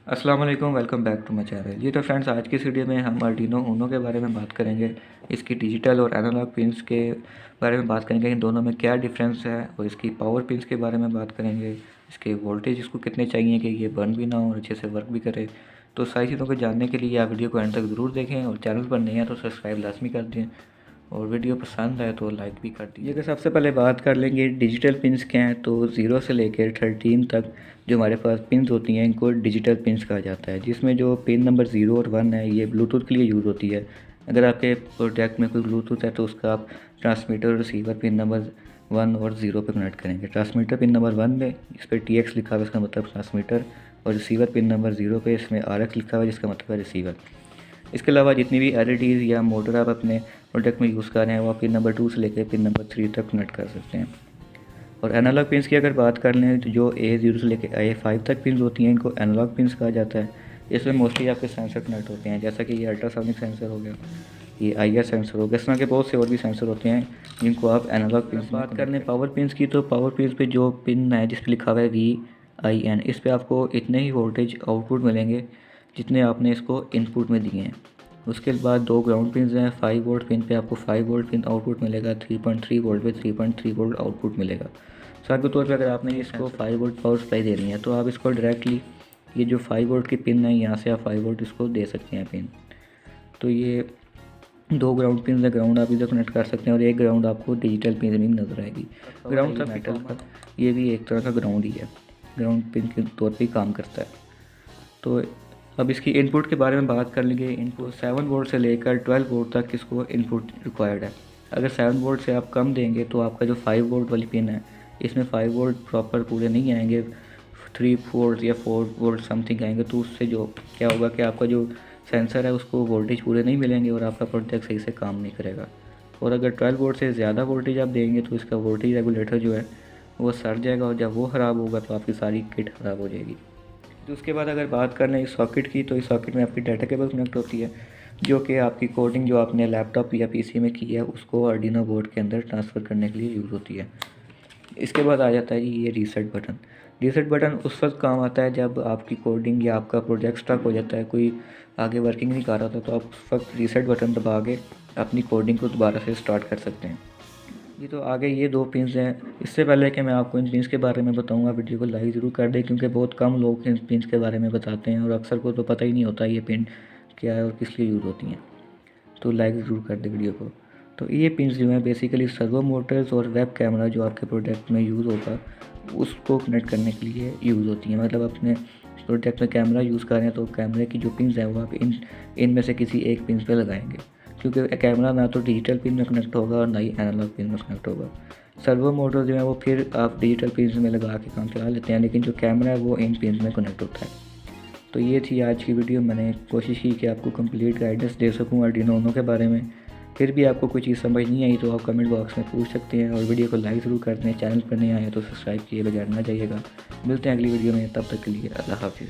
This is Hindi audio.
अस्सलाम वालेकुम, welcome back to my channel. जी तो फ्रेंड्स, आज की इस वीडियो में हम आर्डिनो ऊनो के बारे में बात करेंगे। इसकी डिजिटल और एनालॉग पिन्स के बारे में बात करेंगे, इन दोनों में क्या डिफरेंस है, और इसकी पावर पिन्स के बारे में बात करेंगे। इसके वोल्टेज इसको कितने चाहिए कि ये बर्न भी ना हो और अच्छे से वर्क भी करे। तो सारी चीज़ों को जानने के लिए आप वीडियो को एंड तक ज़रूर देखें, और चैनल पर नए हैं तो सब्सक्राइब लाजमी कर दें, और वीडियो पसंद आए तो लाइक भी कर दीजिए। अगर सबसे पहले बात कर लेंगे डिजिटल पिन्स क्या हैं, तो 0 से लेकर 13 तक जो हमारे पास पिन्स होती हैं इनको डिजिटल पिन्स कहा जाता है। जिसमें जो पिन नंबर 0 और 1 है ये ब्लूटूथ के लिए यूज़ होती है। अगर आपके प्रोडक्ट में कोई ब्लूटूथ है तो उसका आप ट्रांसमीटर और रिसीवर पिन नंबर 1 और 0 पे कनेक्ट करेंगे। ट्रांसमीटर पिन नंबर 1 में इस पर TX लिखा हुआ है, इसका मतलब ट्रांसमीटर, और रिसीवर पिन नंबर 0 पे इसमें RX लिखा हुआ है, जिसका मतलब है रिसीवर। इसके अलावा जितनी भी LEDs या मोटर आप अपने प्रोडक्ट में यूज़ कर रहे हैं वो आप पिन नंबर 2 से लेकर पिन नंबर 3 तक कनेक्ट कर सकते हैं। और एनालॉग पिन्स की अगर बात कर लें तो जो A0 से लेकर A5 तक पिन्स होती हैं इनको एनालॉग पिन्स कहा जाता है। इसमें मोस्टली आपके सेंसर कनेक्ट होते हैं, जैसा कि ये अल्ट्रासोनिक सेंसर हो गया, ये IR सेंसर हो गया, इस तरह के बहुत से और भी सेंसर होते हैं जिनको आप एनालॉग पिन्स। बात कर लें पावर पिन्स की, तो पावर पिन्स पे जो पिन है जिस पर लिखा हुआ है VIN, इस पर आपको इतने ही वोल्टेज आउटपुट मिलेंगे जितने आपने इसको इनपुट में दिए हैं। उसके बाद 2 ग्राउंड पिन्स हैं। 5 वोल्ट पिन पे आपको 5 वोल्ट पिन आउटपुट मिलेगा, 3.3 वोल्ट पे 3.3 वोल्ट आउटपुट मिलेगा। मिसाल के तौर पे अगर आपने इसको 5 वोल्ट पावर सप्लाई देनी है तो आप इसको डायरेक्टली ये जो 5 वोल्ट की पिन है यहाँ से आप 5 वोल्ट इसको दे सकते हैं पिन। तो ये 2 ग्राउंड पिन है, ग्राउंड आप इधर कनेक्ट कर सकते हैं, और एक ग्राउंड आपको डिजिटल पिन भी नज़र आएगी। ग्राउंड था मेटल का, ये भी एक तरह का ग्राउंड ही है, ग्राउंड पिन के तौर पर काम करता है। तो अब इसकी इनपुट के बारे में बात कर लेंगे। इनपुट 7 वोल्ट से लेकर 12 वोल्ट तक इसको इनपुट रिक्वायर्ड है। अगर 7 वोल्ट से आप कम देंगे तो आपका जो 5 वोल्ट वाली पिन है इसमें 5 वोल्ट प्रॉपर पूरे नहीं आएंगे, 3 वोल्ट या 4 वोल्ट समथिंग आएंगे। तो उससे जो क्या होगा कि आपका जो सेंसर है उसको वोल्टेज पूरे नहीं मिलेंगे और आपका प्रोडक्ट सही से काम नहीं करेगा। और अगर 12 वोल्ट से ज़्यादा वोल्टेज आप देंगे तो इसका वोल्टेज रेगुलेटर जो है वो सड़ जाएगा, और जब वो ख़राब होगा तो आपकी सारी किट ख़राब हो जाएगी। तो उसके बाद अगर बात कर लें इस सॉकेट की, तो इस सॉकेट में आपकी डाटा केबल कनेक्ट होती है, जो कि आपकी कोडिंग जो आपने लैपटॉप या PC में की है उसको आर्डिनो बोर्ड के अंदर ट्रांसफ़र करने के लिए यूज़ होती है। इसके बाद आ जाता है जी ये रीसेट बटन। रीसेट बटन उस वक्त काम आता है जब आपकी कोडिंग या आपका प्रोजेक्ट स्टक हो जाता है, कोई आगे वर्किंग नहीं कर रहा था, तो आप उस वक्त रीसेट बटन दबा के अपनी कोडिंग को दोबारा से स्टार्ट कर सकते हैं। जी तो आगे ये 2 पिन्स हैं। इससे पहले कि मैं आपको इन पिन्स के बारे में बताऊंगा, वीडियो को लाइक ज़रूर कर दें, क्योंकि बहुत कम लोग इन पिन्स के बारे में बताते हैं और अक्सर को तो पता ही नहीं होता ये पिन क्या है और किस लिए यूज़ होती हैं। तो लाइक ज़रूर कर दें वीडियो को। तो ये पिन्स जो हैं बेसिकली सर्वो मोटर्स और वेब कैमरा जो आपके प्रोडक्ट में यूज़ होगा उसको कनेक्ट करने के लिए यूज़ होती हैं। मतलब अपने प्रोडक्ट में कैमरा यूज़ कर रहे हैं तो कैमरे की जो पिन्स हैं वो आप इनमें से किसी एक पिन पे लगाएंगे, क्योंकि कैमरा ना तो डिजिटल पिन में कनेक्ट होगा और ना ही एनालॉग पिन में कनेक्ट होगा। सर्वो मोटर जो है वो फिर आप डिजिटल पिन में लगा के काम चला लेते हैं, लेकिन जो कैमरा है वो इन पिन में कनेक्ट होता है। तो ये थी आज की वीडियो। मैंने कोशिश की कि आपको कंप्लीट गाइडेंस दे सकूं आर्डिनो ऊनो के बारे में। फिर भी आपको कोई चीज़ समझ नहीं आई तो आप कमेंट बॉक्स में पूछ सकते हैं, और वीडियो को लाइक ज़रूर कर दें। चैनल पर नए आए तो सब्सक्राइब किए बगैर ना जाइएगा। मिलते हैं अगली वीडियो में, तब तक के लिए अल्लाह हाफिज़।